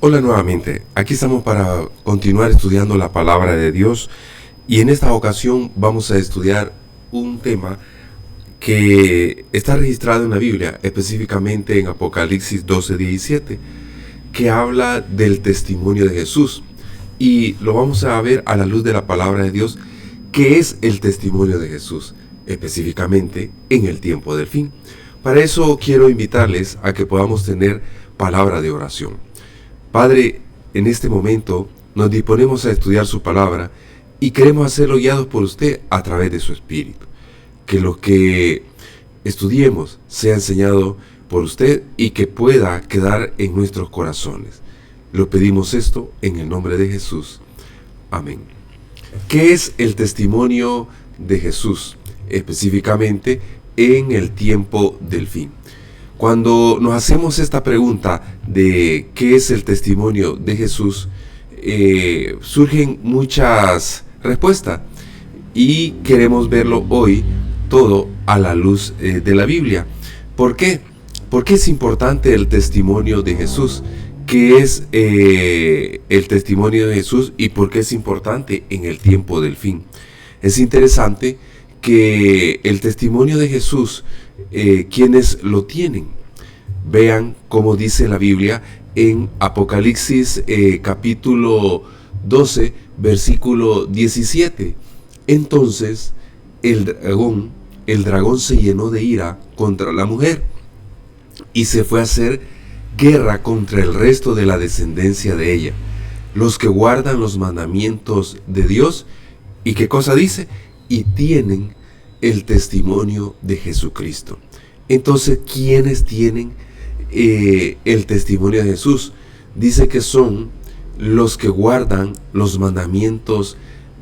Hola nuevamente, aquí estamos para continuar estudiando la palabra de Dios y en esta ocasión vamos a estudiar un tema que está registrado en la Biblia, específicamente en Apocalipsis 12:17, que habla del testimonio de Jesús, y lo vamos a ver a la luz de la palabra de Dios, que es el testimonio de Jesús, específicamente en el tiempo del fin. Para eso quiero invitarles a que podamos tener palabra de oración. Padre, en este momento nos disponemos a estudiar su palabra y queremos hacerlo guiados por usted a través de su Espíritu. Que lo que estudiemos sea enseñado por usted y que pueda quedar en nuestros corazones. Lo pedimos esto en el nombre de Jesús. Amén. ¿Qué es el testimonio de Jesús? Específicamente en el tiempo del fin. Cuando nos hacemos esta pregunta de qué es el testimonio de Jesús, surgen muchas respuestas y queremos verlo hoy todo a la luz de la Biblia. ¿Por qué? ¿Por qué es importante el testimonio de Jesús? ¿Qué es el testimonio de Jesús y por qué es importante en el tiempo del fin? Es interesante que el testimonio de Jesús, quienes lo tienen, vean cómo dice la Biblia en Apocalipsis capítulo 12 versículo 17. Entonces el dragón se llenó de ira contra la mujer y se fue a hacer guerra contra el resto de la descendencia de ella, los que guardan los mandamientos de Dios. ¿Y qué cosa dice? Y tienen el testimonio de Jesucristo. Entonces, ¿quiénes tienen el testimonio de Jesús? Dice que son los que guardan los mandamientos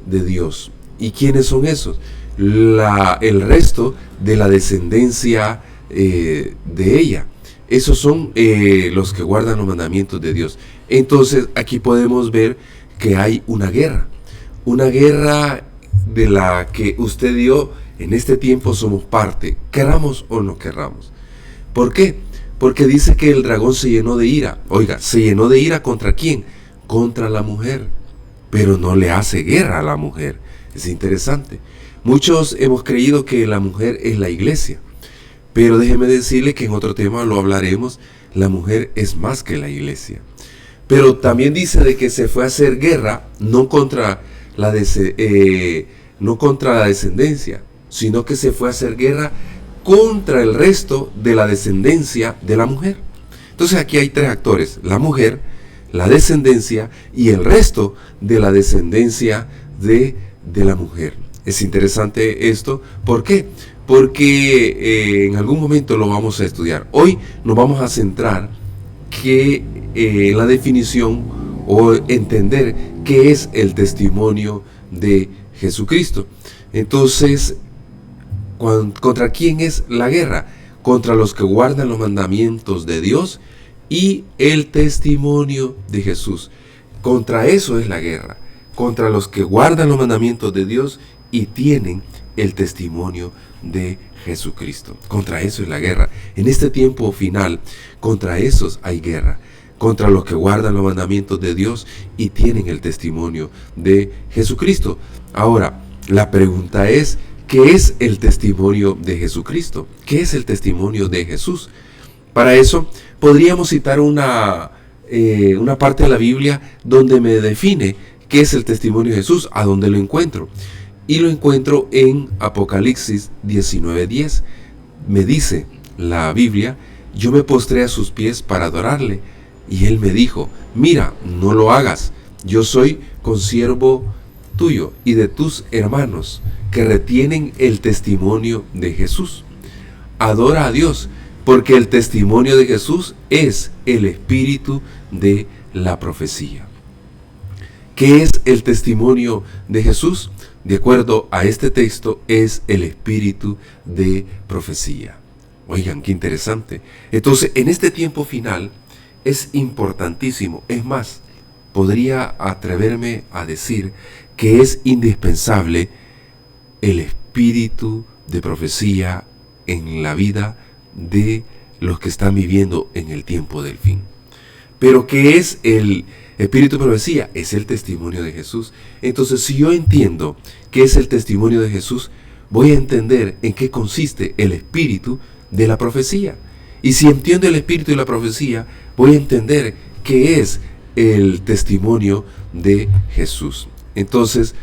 de Dios. ¿Y quiénes son esos? El resto de la descendencia de ella. Esos son los que guardan los mandamientos de Dios. Entonces, aquí podemos ver que hay una guerra de la que usted y yo en este tiempo somos parte, querramos o no querramos. ¿Por qué? Porque dice que el dragón se llenó de ira. Oiga, ¿se llenó de ira contra quién? Contra la mujer. Pero no le hace guerra a la mujer. Es interesante. Muchos hemos creído que la mujer es la iglesia. Pero déjeme decirle que en otro tema lo hablaremos. La mujer es más que la iglesia. Pero también dice de que se fue a hacer guerra no contra la descendencia, sino que se fue a hacer guerra contra el resto de la descendencia de la mujer. Entonces aquí hay tres actores: la mujer, la descendencia y el resto de la descendencia de la mujer. Es interesante esto. ¿Por qué? Porque en algún momento lo vamos a estudiar. Hoy nos vamos a centrar en la definición o entender qué es el testimonio de Jesucristo. Entonces, ¿contra quién es la guerra? Contra los que guardan los mandamientos de Dios y el testimonio de Jesús. Contra eso es la guerra. Contra los que guardan los mandamientos de Dios y tienen el testimonio de Jesucristo. Contra eso es la guerra. En este tiempo final, contra esos hay guerra. Contra los que guardan los mandamientos de Dios y tienen el testimonio de Jesucristo. Ahora, la pregunta es, ¿qué es el testimonio de Jesucristo? ¿Qué es el testimonio de Jesús? Para eso, podríamos citar una parte de la Biblia donde me define qué es el testimonio de Jesús, a dónde lo encuentro. Y lo encuentro en Apocalipsis 19:10. Me dice la Biblia: yo me postré a sus pies para adorarle. Y él me dijo: mira, no lo hagas. Yo soy consiervo tuyo y de tus hermanos que retienen el testimonio de Jesús. Adora a Dios, porque el testimonio de Jesús es el espíritu de la profecía. ¿Qué es el testimonio de Jesús? De acuerdo a este texto, es el espíritu de profecía. Oigan, qué interesante. Entonces, en este tiempo final es importantísimo. Es más, podría atreverme a decir que es indispensable el espíritu de profecía en la vida de los que están viviendo en el tiempo del fin. Pero ¿qué es el espíritu de profecía? Es el testimonio de Jesús. Entonces, si yo entiendo qué es el testimonio de Jesús, voy a entender en qué consiste el espíritu de la profecía. Y si entiendo el espíritu de la profecía, voy a entender qué es el testimonio de Jesús. Entonces,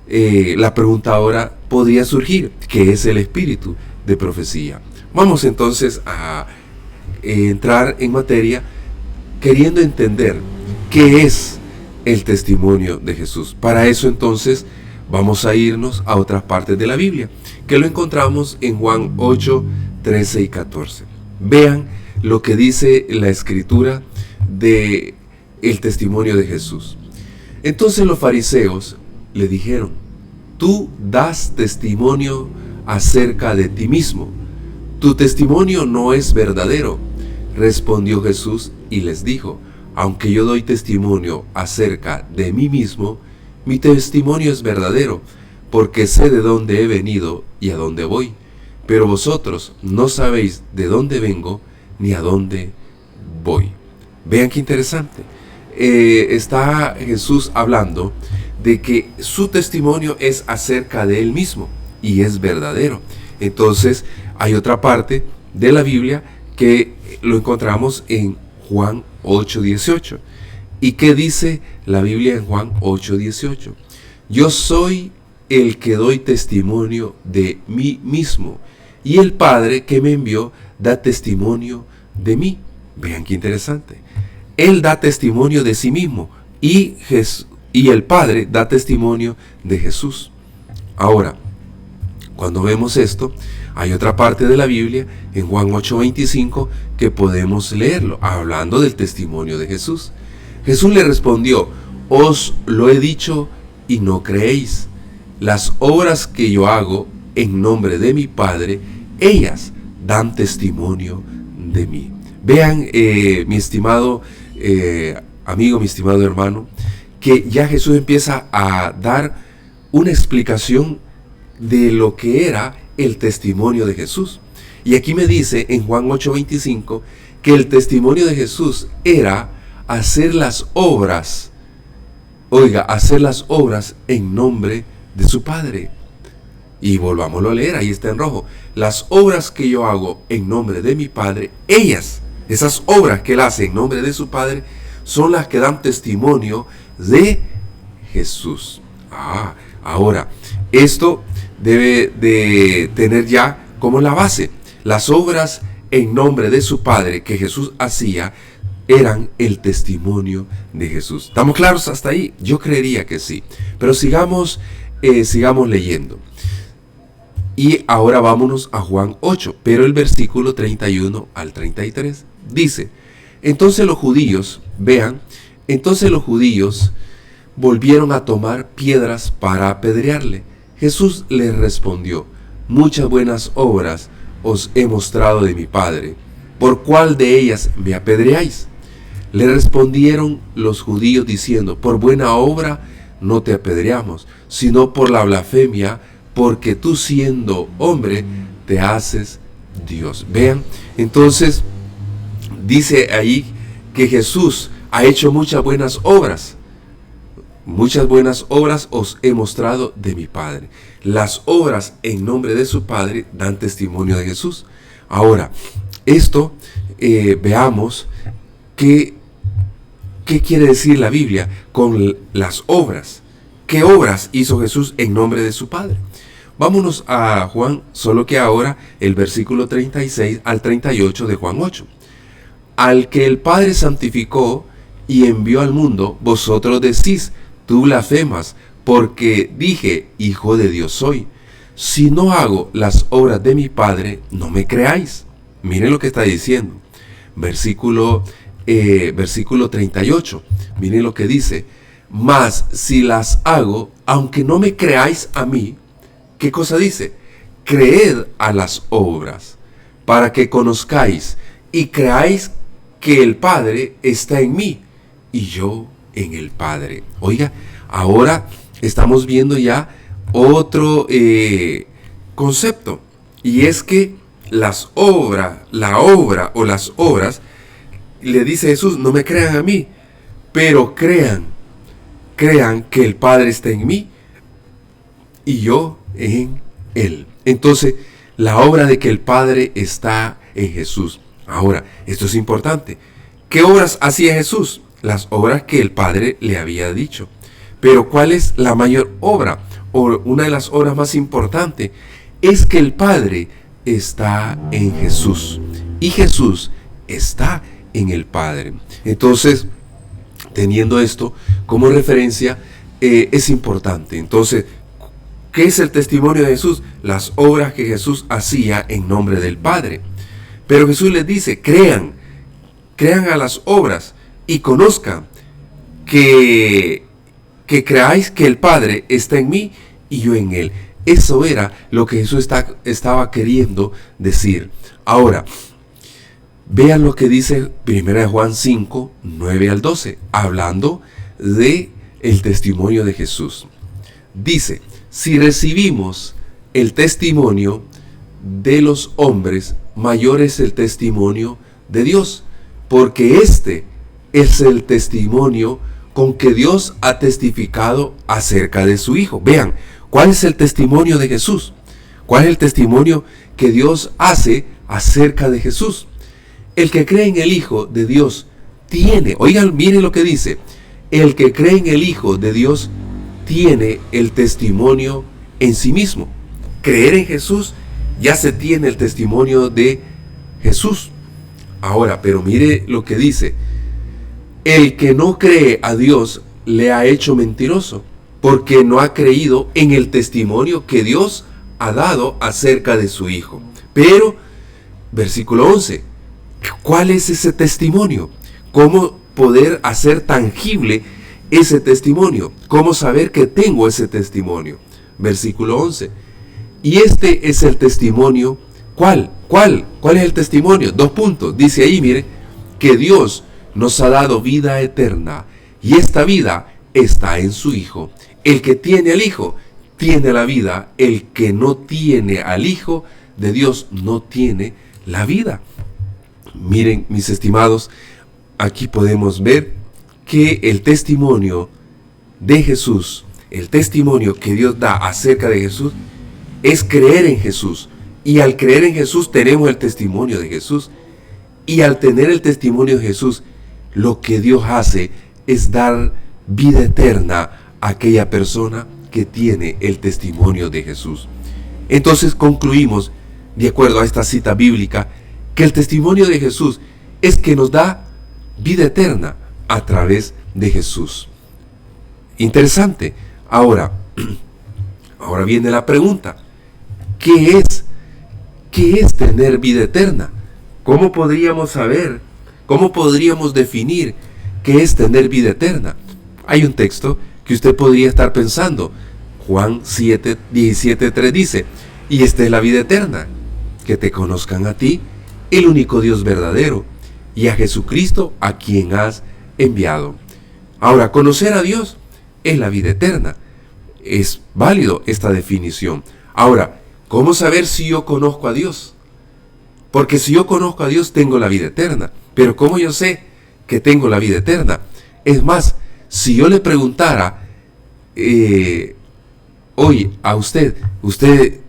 la pregunta ahora podría surgir: ¿qué es el espíritu de profecía? Vamos entonces a entrar en materia queriendo entender qué es el testimonio de Jesús. Para eso entonces vamos a irnos a otras partes de la Biblia, que lo encontramos en Juan 8, 13 y 14. Vean lo que dice la escritura de el testimonio de Jesús. Entonces los fariseos le dijeron: tú das testimonio acerca de ti mismo. Tu testimonio no es verdadero. Respondió Jesús y les dijo: aunque yo doy testimonio acerca de mí mismo, mi testimonio es verdadero, porque sé de dónde he venido y a dónde voy. Pero vosotros no sabéis de dónde vengo ni a dónde voy. Vean qué interesante. Está Jesús hablando de que su testimonio es acerca de él mismo y es verdadero. Entonces hay otra parte de la Biblia que lo encontramos en Juan 8:18. ¿Y qué dice la Biblia en Juan 8:18? Yo soy el que doy testimonio de mí mismo, y el Padre que me envió da testimonio de mí. Vean qué interesante. Él da testimonio de sí mismo y el Padre da testimonio de Jesús. Ahora, cuando vemos esto, hay otra parte de la Biblia en Juan 8:25 que podemos leerlo, hablando del testimonio de Jesús. Jesús le respondió: os lo he dicho y no creéis. Las obras que yo hago en nombre de mi Padre, ellas dan testimonio de mí. Vean, mi estimado amigo, mi estimado hermano, que ya Jesús empieza a dar una explicación de lo que era el testimonio de Jesús. Y aquí me dice en Juan 8:25 que el testimonio de Jesús era hacer las obras, hacer las obras en nombre de su Padre. Y volvámoslo a leer, ahí está en rojo: las obras que yo hago en nombre de mi Padre, esas obras que él hace en nombre de su Padre, son las que dan testimonio de Jesús. Ahora, esto debe de tener ya como la base. Las obras en nombre de su Padre que Jesús hacía eran el testimonio de Jesús. ¿Estamos claros hasta ahí? Yo creería que sí. Pero sigamos leyendo. Y ahora vámonos a Juan 8, pero el versículo 31 al 33 dice: entonces los judíos volvieron a tomar piedras para apedrearle. Jesús les respondió: muchas buenas obras os he mostrado de mi Padre, ¿por cuál de ellas me apedreáis? Le respondieron los judíos diciendo: por buena obra no te apedreamos, sino por la blasfemia, porque tú siendo hombre te haces Dios. Vean, entonces dice ahí que Jesús ha hecho muchas buenas obras. Muchas buenas obras os he mostrado de mi Padre. Las obras en nombre de su Padre dan testimonio de Jesús. Ahora, esto veamos qué quiere decir la Biblia con las obras. ¿Qué obras hizo Jesús en nombre de su Padre? Vámonos a Juan, solo que ahora el versículo 36 al 38 de Juan 8. Al que el Padre santificó y envió al mundo, vosotros decís: tú blasfemas, porque dije: Hijo de Dios soy. Si no hago las obras de mi Padre, no me creáis. Miren lo que está diciendo. Versículo 38. Miren lo que dice: mas si las hago, aunque no me creáis a mí, ¿qué cosa dice? Creed a las obras, para que conozcáis y creáis que el Padre está en mí y yo en el Padre. Oiga, ahora estamos viendo ya otro concepto, y es que la obra o las obras le dice Jesús, no me crean a mí, pero crean que el Padre está en mí y yo en Él. Entonces, la obra de que el Padre está en Jesús. Ahora, esto es importante. ¿Qué obras hacía Jesús? Las obras que el Padre le había dicho. Pero ¿cuál es la mayor obra? O una de las obras más importantes es que el Padre está en Jesús y Jesús está en el Padre. Entonces, teniendo esto como referencia, es importante. Entonces, ¿qué es el testimonio de Jesús? Las obras que Jesús hacía en nombre del Padre. Pero Jesús les dice, crean a las obras y conozcan que creáis que el Padre está en mí y yo en Él. Eso era lo que Jesús estaba queriendo decir. Ahora, vean lo que dice 1 Juan 5, 9 al 12, hablando de el testimonio de Jesús. Dice, si recibimos el testimonio de los hombres, mayor es el testimonio de Dios, porque este es el testimonio con que Dios ha testificado acerca de su Hijo. Vean, ¿cuál es el testimonio de Jesús? ¿Cuál es el testimonio que Dios hace acerca de Jesús? El que cree en el Hijo de Dios tiene, oigan, miren lo que dice, el que cree en el Hijo de Dios tiene el testimonio en sí mismo. Creer en Jesús, ya se tiene el testimonio de Jesús. Ahora, pero mire lo que dice, el que no cree a Dios le ha hecho mentiroso, porque no ha creído en el testimonio que Dios ha dado acerca de su Hijo. Pero, versículo 11, ¿cuál es ese testimonio? ¿Cómo poder hacer tangible ese testimonio? ¿Cómo saber que tengo ese testimonio? Versículo 11, y este es el testimonio, ¿cuál es el testimonio? 2 puntos, dice ahí, mire, que Dios nos ha dado vida eterna, y esta vida está en su Hijo. El que tiene al Hijo, tiene la vida. El que no tiene al Hijo de Dios, no tiene la vida. Miren, mis estimados, aquí podemos ver que el testimonio de Jesús, el testimonio que Dios da acerca de Jesús, es creer en Jesús. Y al creer en Jesús tenemos el testimonio de Jesús. Y al tener el testimonio de Jesús, lo que Dios hace es dar vida eterna a aquella persona que tiene el testimonio de Jesús. Entonces concluimos, de acuerdo a esta cita bíblica, que el testimonio de Jesús es que nos da vida eterna a través de Jesús. Interesante. Ahora viene la pregunta, ¿qué es tener vida eterna? ¿Cómo podríamos saber? ¿Cómo podríamos definir qué es tener vida eterna? Hay un texto que usted podría estar pensando. Juan 7, 17, 3 dice, y esta es la vida eterna, que te conozcan a ti, el único Dios verdadero, y a Jesucristo a quien has enviado. Ahora, conocer a Dios es la vida eterna. Es válido esta definición. Ahora, ¿cómo saber si yo conozco a Dios? Porque si yo conozco a Dios, tengo la vida eterna. Pero ¿cómo yo sé que tengo la vida eterna? Es más, si yo le preguntara, oye, a usted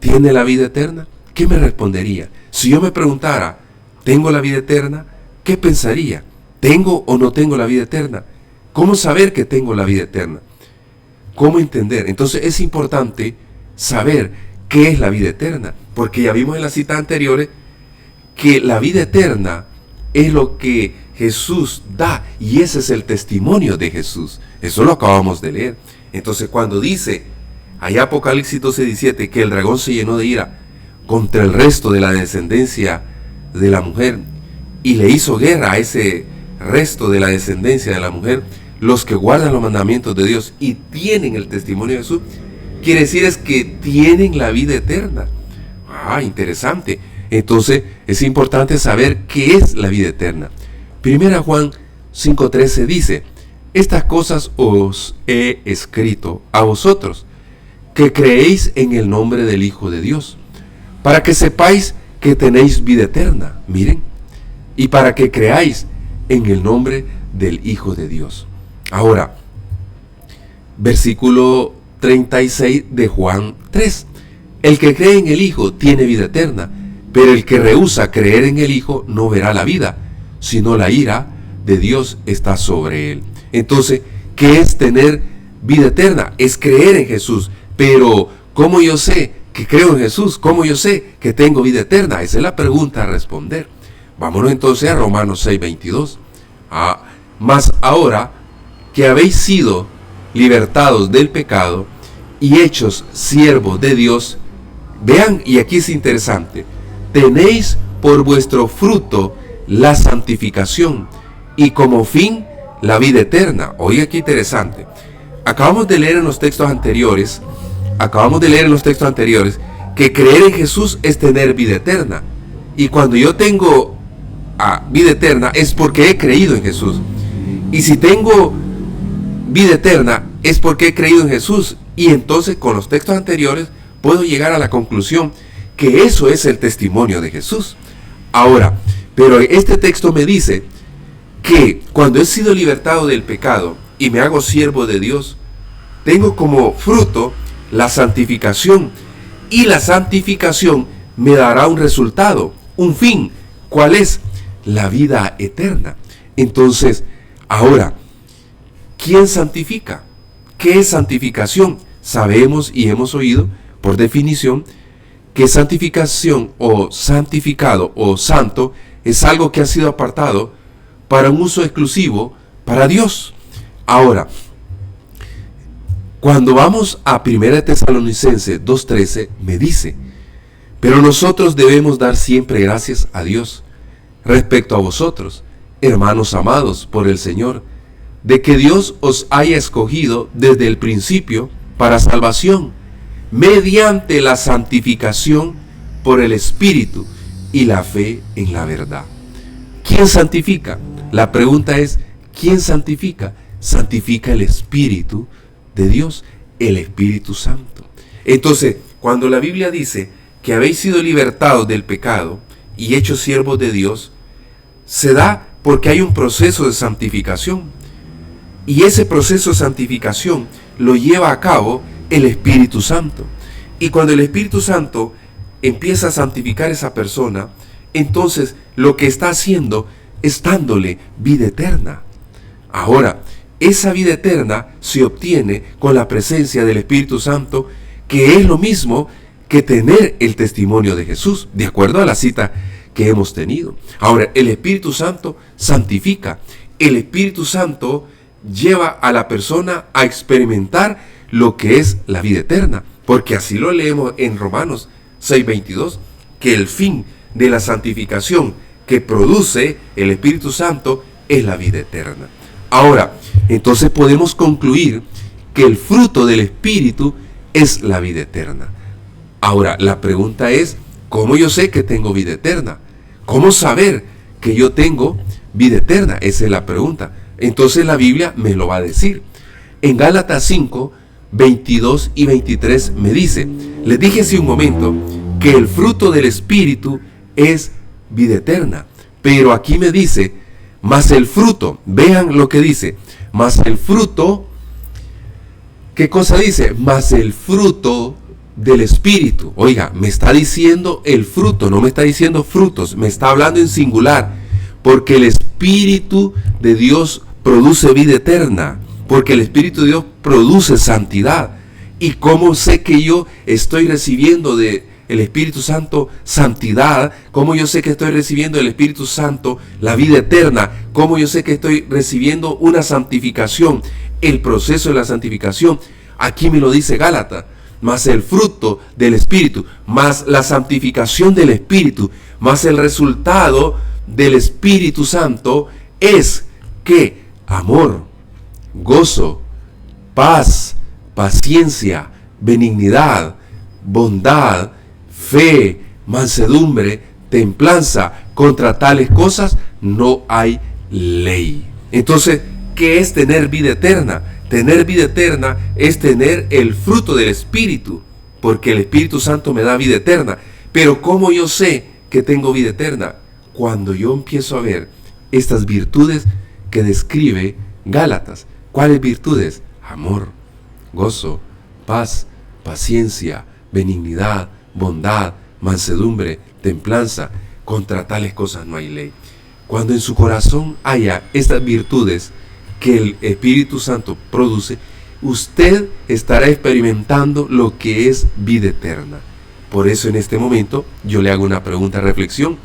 tiene la vida eterna, ¿qué me respondería? Si yo me preguntara, ¿tengo la vida eterna? ¿Qué pensaría? ¿Tengo o no tengo la vida eterna? ¿Cómo saber que tengo la vida eterna? ¿Cómo entender? Entonces es importante saber qué es la vida eterna, porque ya vimos en las citas anteriores que la vida eterna es lo que Jesús da, y ese es el testimonio de Jesús. Eso lo acabamos de leer. Entonces cuando dice allá Apocalipsis 12:17 que el dragón se llenó de ira contra el resto de la descendencia de la mujer y le hizo guerra a ese resto de la descendencia de la mujer, los que guardan los mandamientos de Dios y tienen el testimonio de Jesús, quiere decir es que tienen la vida eterna. Interesante. Entonces es importante saber qué es la vida eterna. 1 Juan 5:13 dice, estas cosas os he escrito a vosotros, que creéis en el nombre del Hijo de Dios, para que sepáis que tenéis vida eterna. Miren, y para que creáis en el nombre del Hijo de Dios. Ahora, versículo 36 de Juan 3. El que cree en el Hijo tiene vida eterna, pero el que rehúsa creer en el Hijo no verá la vida, sino la ira de Dios está sobre él. Entonces, ¿qué es tener vida eterna? Es creer en Jesús. Pero, ¿cómo yo sé que creo en Jesús? ¿Cómo yo sé que tengo vida eterna? Esa es la pregunta a responder. Vámonos entonces a Romanos 6:22. Mas ahora que habéis sido libertados del pecado y hechos siervos de Dios, vean, y aquí es interesante, tenéis por vuestro fruto la santificación y como fin la vida eterna. Oiga, qué interesante. Acabamos de leer en los textos anteriores que creer en Jesús es tener vida eterna. Y cuando yo tengo vida eterna es porque he creído en Jesús. Y si tengo vida eterna es porque he creído en Jesús. Y entonces con los textos anteriores puedo llegar a la conclusión que eso es el testimonio de Jesús. Ahora, pero este texto me dice que cuando he sido libertado del pecado y me hago siervo de Dios, tengo como fruto la santificación, y la santificación me dará un resultado, un fin. ¿Cuál es? La vida eterna. Entonces, ahora, ¿quién santifica? ¿Qué es santificación? Sabemos y hemos oído, por definición, que santificación o santificado o santo es algo que ha sido apartado para un uso exclusivo para Dios. Ahora, cuando vamos a 1 Tesalonicenses 2:13, me dice: pero nosotros debemos dar siempre gracias a Dios respecto a vosotros, hermanos amados por el Señor, de que Dios os haya escogido desde el principio para salvación, mediante la santificación por el Espíritu y la fe en la verdad. ¿Quién santifica? La pregunta es, ¿quién santifica? Santifica el Espíritu de Dios, el Espíritu Santo. Entonces, cuando la Biblia dice que habéis sido libertados del pecado y hechos siervos de Dios, se da porque hay un proceso de santificación. Y ese proceso de santificación lo lleva a cabo el Espíritu Santo. Y cuando el Espíritu Santo empieza a santificar a esa persona, entonces lo que está haciendo es dándole vida eterna. Ahora, esa vida eterna se obtiene con la presencia del Espíritu Santo, que es lo mismo que tener el testimonio de Jesús, de acuerdo a la cita que hemos tenido. Ahora, el Espíritu Santo santifica. El Espíritu Santo lleva a la persona a experimentar lo que es la vida eterna, porque así lo leemos en Romanos 6:22, que el fin de la santificación que produce el Espíritu Santo es la vida eterna. Ahora, entonces podemos concluir que el fruto del Espíritu es la vida eterna. Ahora, la pregunta es, ¿cómo yo sé que tengo vida eterna? ¿Cómo saber que yo tengo vida eterna? Esa es la pregunta. Entonces la Biblia me lo va a decir. En Gálatas 5:22 y 23 me dice, les dije hace un momento que el fruto del Espíritu es vida eterna. Pero aquí me dice, mas el fruto, vean lo que dice, mas el fruto, ¿qué cosa dice? Mas el fruto del Espíritu. Oiga, me está diciendo el fruto, no me está diciendo frutos, me está hablando en singular, porque el Espíritu de Dios produce vida eterna, porque el Espíritu de Dios produce santidad. ¿Y cómo sé que yo estoy recibiendo de el Espíritu Santo santidad? ¿Cómo yo sé que estoy recibiendo del Espíritu Santo la vida eterna? ¿Cómo yo sé que estoy recibiendo una santificación? El proceso de la santificación, aquí me lo dice Gálatas, más el fruto del Espíritu, más la santificación del Espíritu, más el resultado del Espíritu Santo es que amor, gozo, paz, paciencia, benignidad, bondad, fe, mansedumbre, templanza. Contra tales cosas no hay ley. Entonces, ¿qué es tener vida eterna? Tener vida eterna es tener el fruto del Espíritu, porque el Espíritu Santo me da vida eterna. Pero ¿cómo yo sé que tengo vida eterna? Cuando yo empiezo a ver estas virtudes que describe Gálatas. ¿Cuáles virtudes? Amor, gozo, paz, paciencia, benignidad, bondad, mansedumbre, templanza. Contra tales cosas no hay ley. Cuando en su corazón haya estas virtudes que el Espíritu Santo produce, usted estará experimentando lo que es vida eterna. Por eso en este momento yo le hago una pregunta de reflexión.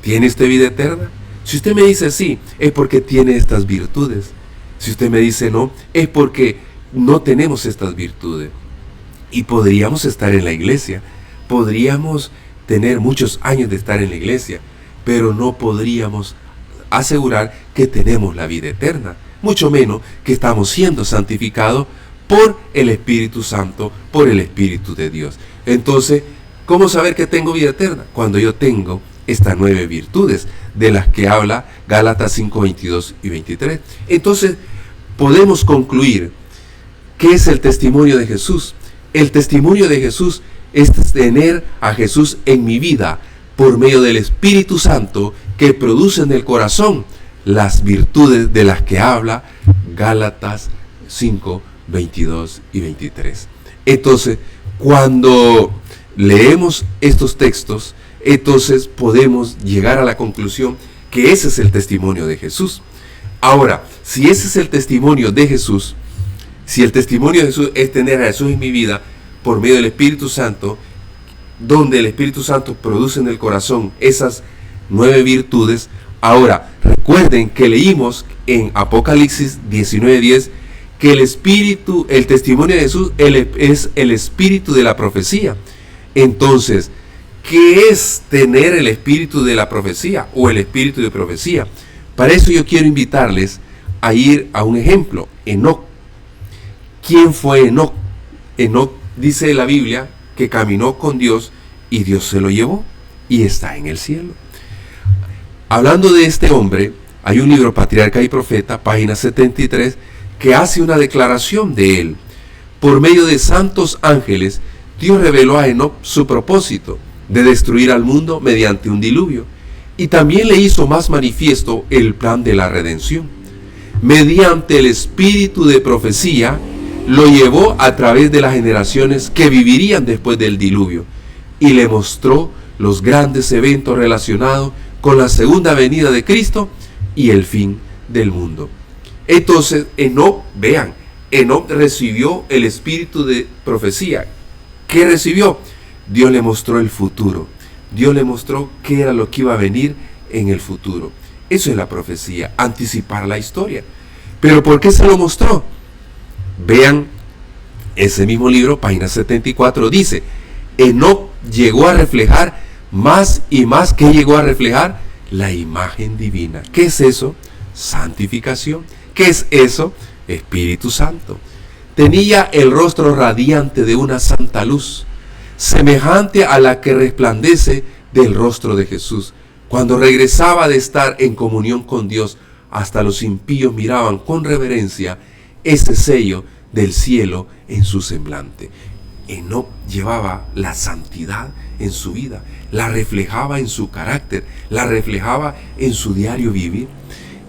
¿Tiene usted vida eterna? Si usted me dice sí, es porque tiene estas virtudes. Si usted me dice no, es porque no tenemos estas virtudes. Y podríamos estar en la iglesia, podríamos tener muchos años de estar en la iglesia, pero no podríamos asegurar que tenemos la vida eterna, mucho menos que estamos siendo santificados por el Espíritu Santo, por el Espíritu de Dios. Entonces, ¿cómo saber que tengo vida eterna? Cuando yo tengo estas 9 virtudes de las que habla Gálatas 5, 22 y 23. Entonces, podemos concluir ¿qué es el testimonio de Jesús? El testimonio de Jesús es tener a Jesús en mi vida por medio del Espíritu Santo que produce en el corazón las virtudes de las que habla Gálatas 5, 22 y 23. Entonces, cuando leemos estos textos, entonces podemos llegar a la conclusión que ese es el testimonio de Jesús. Ahora, si ese es el testimonio de Jesús, si el testimonio de Jesús es tener a Jesús en mi vida por medio del Espíritu Santo, donde el Espíritu Santo produce en el corazón esas 9 virtudes. Ahora, recuerden que leímos en Apocalipsis 19:10 que el testimonio de Jesús es el espíritu de la profecía. Entonces, ¿qué es tener el espíritu de la profecía o el espíritu de profecía? Para eso yo quiero invitarles a ir a un ejemplo, Enoc. ¿Quién fue Enoc? Enoc, dice la Biblia, que caminó con Dios y Dios se lo llevó y está en el cielo. Hablando de este hombre, hay un libro, Patriarca y Profeta, página 73, que hace una declaración de él. Por medio de santos ángeles, Dios reveló a Enoc su propósito de destruir al mundo mediante un diluvio, y también le hizo más manifiesto el plan de la redención. Mediante el espíritu de profecía, lo llevó a través de las generaciones que vivirían después del diluvio, y le mostró los grandes eventos relacionados con la segunda venida de Cristo y el fin del mundo. Entonces, Enoc, vean, Enoc recibió el espíritu de profecía. ¿Qué recibió? Dios le mostró el futuro. Dios le mostró qué era lo que iba a venir en el futuro. Eso es la profecía, anticipar la historia. ¿Pero por qué se lo mostró? Vean, ese mismo libro, página 74, dice, Enoc llegó a reflejar más y más. ¿Qué llegó a reflejar? La imagen divina. ¿Qué es eso? Santificación. ¿Qué es eso? Espíritu Santo. Tenía el rostro radiante de una santa luz, semejante a la que resplandece del rostro de Jesús. Cuando regresaba de estar en comunión con Dios, hasta los impíos miraban con reverencia ese sello del cielo en su semblante. Enoc llevaba la santidad en su vida, la reflejaba en su carácter, la reflejaba en su diario vivir.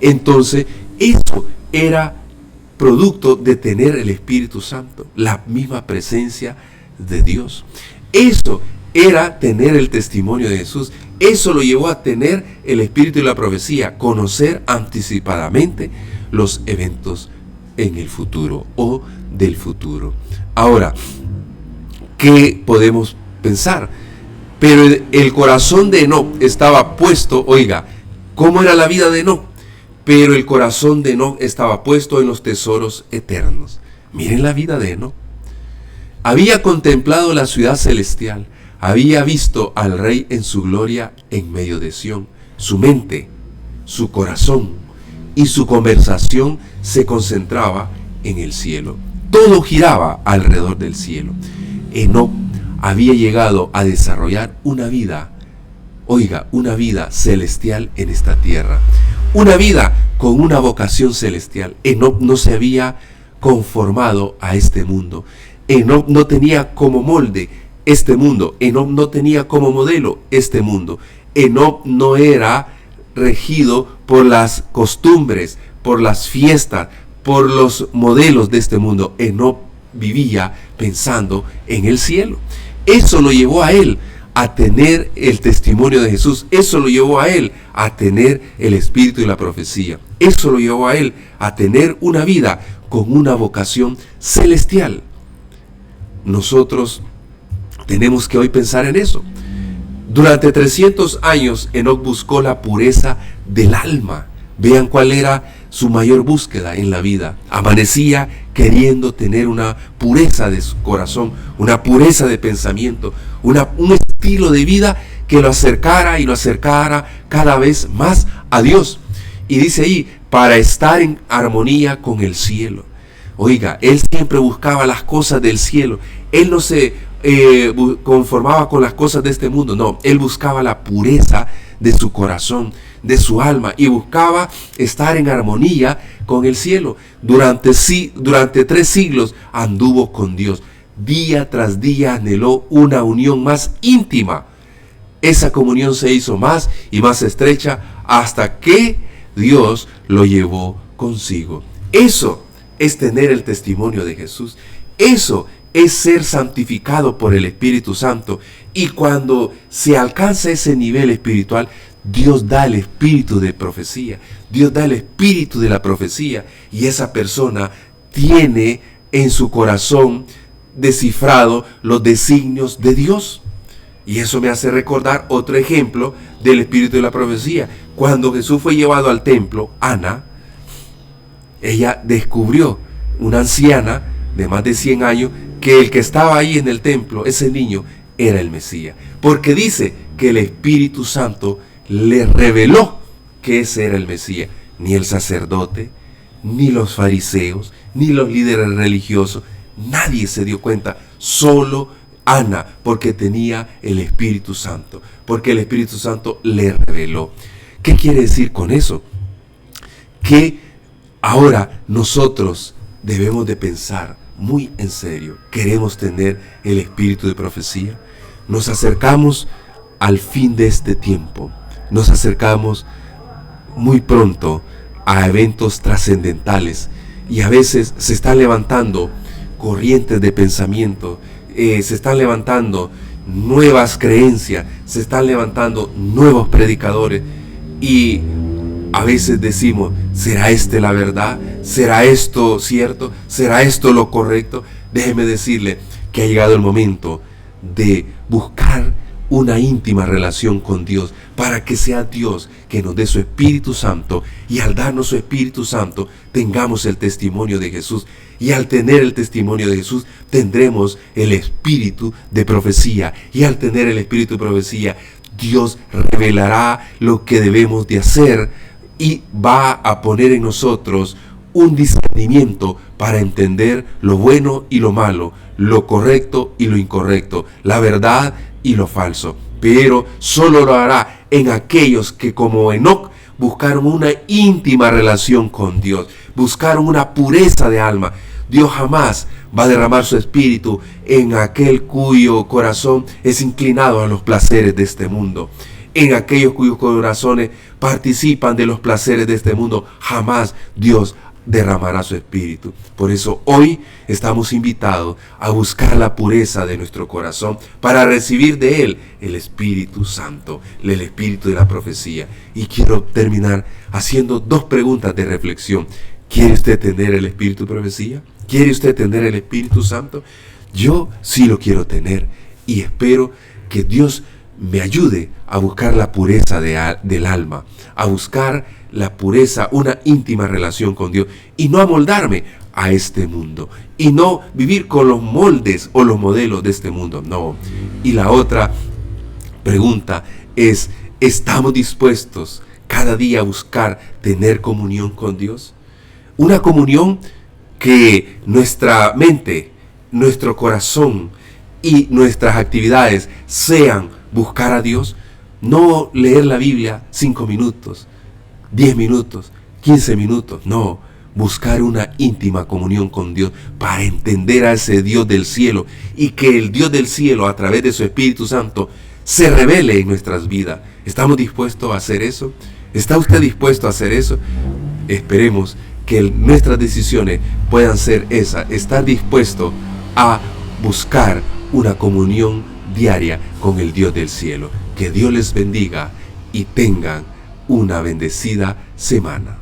Entonces, eso era producto de tener el Espíritu Santo, la misma presencia de Dios. Eso era tener el testimonio de Jesús. Eso lo llevó a tener el espíritu de la profecía, conocer anticipadamente los eventos en el futuro o del futuro. Ahora, ¿qué podemos pensar? Pero el corazón de Enoc estaba puesto, oiga, ¿cómo era la vida de Enoc? Pero el corazón de Enoc estaba puesto en los tesoros eternos. Miren la vida de Enoc. Había contemplado la ciudad celestial, había visto al Rey en su gloria en medio de Sión. Su mente, su corazón y su conversación se concentraba en el cielo. Todo giraba alrededor del cielo. Enoc había llegado a desarrollar una vida, oiga, una vida celestial en esta tierra. Una vida con una vocación celestial. Enoc no se había conformado a este mundo. Enoc no tenía como molde este mundo. Enoc no tenía como modelo este mundo. Enoc no era regido por las costumbres, por las fiestas, por los modelos de este mundo. Enoc vivía pensando en el cielo. Eso lo llevó a él a tener el testimonio de Jesús. Eso lo llevó a él a tener el espíritu y la profecía. Eso lo llevó a él a tener una vida con una vocación celestial. Nosotros tenemos que hoy pensar en eso. Durante 300 años Enoc buscó la pureza del alma. Vean cuál era su mayor búsqueda en la vida. Amanecía queriendo tener una pureza de su corazón, una pureza de pensamiento, un estilo de vida que lo acercara y lo acercara cada vez más a Dios. Y dice ahí, para estar en armonía con el cielo. Oiga, él siempre buscaba las cosas del cielo. Él no se conformaba con las cosas de este mundo. No, él buscaba la pureza de su corazón, de su alma, y buscaba estar en armonía con el cielo. Durante 3 siglos anduvo con Dios. Día tras día anheló una unión más íntima. Esa comunión se hizo más y más estrecha hasta que Dios lo llevó consigo. Eso es tener el testimonio de Jesús. Eso es ser santificado por el Espíritu Santo. Y cuando se alcanza ese nivel espiritual, Dios da el espíritu de profecía. Dios da el espíritu de la profecía. Y esa persona tiene en su corazón descifrado los designios de Dios. Y eso me hace recordar otro ejemplo del espíritu de la profecía. Cuando Jesús fue llevado al templo, Ana, ella descubrió, una anciana de más de 100 años, que el que estaba ahí en el templo, ese niño, era el Mesías. Porque dice que el Espíritu Santo le reveló que ese era el Mesías. Ni el sacerdote, ni los fariseos, ni los líderes religiosos, nadie se dio cuenta. Solo Ana, porque tenía el Espíritu Santo. Porque el Espíritu Santo le reveló. ¿Qué quiere decir con eso? Que ahora nosotros debemos de pensar muy en serio. ¿Queremos tener el espíritu de profecía? Nos acercamos al fin de este tiempo. Nos acercamos muy pronto a eventos trascendentales. Y a veces se están levantando corrientes de pensamiento. Se están levantando nuevas creencias. Se están levantando nuevos predicadores. Y a veces decimos, ¿será esta la verdad? ¿Será esto cierto? ¿Será esto lo correcto? Déjeme decirle que ha llegado el momento de buscar una íntima relación con Dios, para que sea Dios que nos dé su Espíritu Santo, y al darnos su Espíritu Santo tengamos el testimonio de Jesús, y al tener el testimonio de Jesús tendremos el espíritu de profecía, y al tener el espíritu de profecía Dios revelará lo que debemos de hacer y va a poner en nosotros un discernimiento para entender lo bueno y lo malo, lo correcto y lo incorrecto, la verdad y lo falso. Pero solo lo hará en aquellos que, como Enoc, buscaron una íntima relación con Dios, buscaron una pureza de alma. Dios jamás va a derramar su espíritu en aquel cuyo corazón es inclinado a los placeres de este mundo. En aquellos cuyos corazones participan de los placeres de este mundo, jamás Dios derramará su espíritu. Por eso hoy estamos invitados a buscar la pureza de nuestro corazón para recibir de Él el Espíritu Santo, el Espíritu de la profecía. Y quiero terminar haciendo 2 preguntas de reflexión. ¿Quiere usted tener el Espíritu de profecía? ¿Quiere usted tener el Espíritu Santo? Yo sí lo quiero tener y espero que Dios me ayude a buscar la pureza del alma, a buscar la pureza, una íntima relación con Dios, y no amoldarme a este mundo, y no vivir con los moldes o los modelos de este mundo, no. Y la otra pregunta es, ¿estamos dispuestos cada día a buscar tener comunión con Dios? Una comunión que nuestra mente, nuestro corazón y nuestras actividades sean buscar a Dios, no leer la Biblia 5 minutos, 10 minutos, 15 minutos, no, buscar una íntima comunión con Dios para entender a ese Dios del cielo, y que el Dios del cielo a través de su Espíritu Santo se revele en nuestras vidas. ¿Estamos dispuestos a hacer eso? ¿Está usted dispuesto a hacer eso? Esperemos que nuestras decisiones puedan ser esa, estar dispuesto a buscar una comunión diaria con el Dios del cielo. Que Dios les bendiga y tengan una bendecida semana.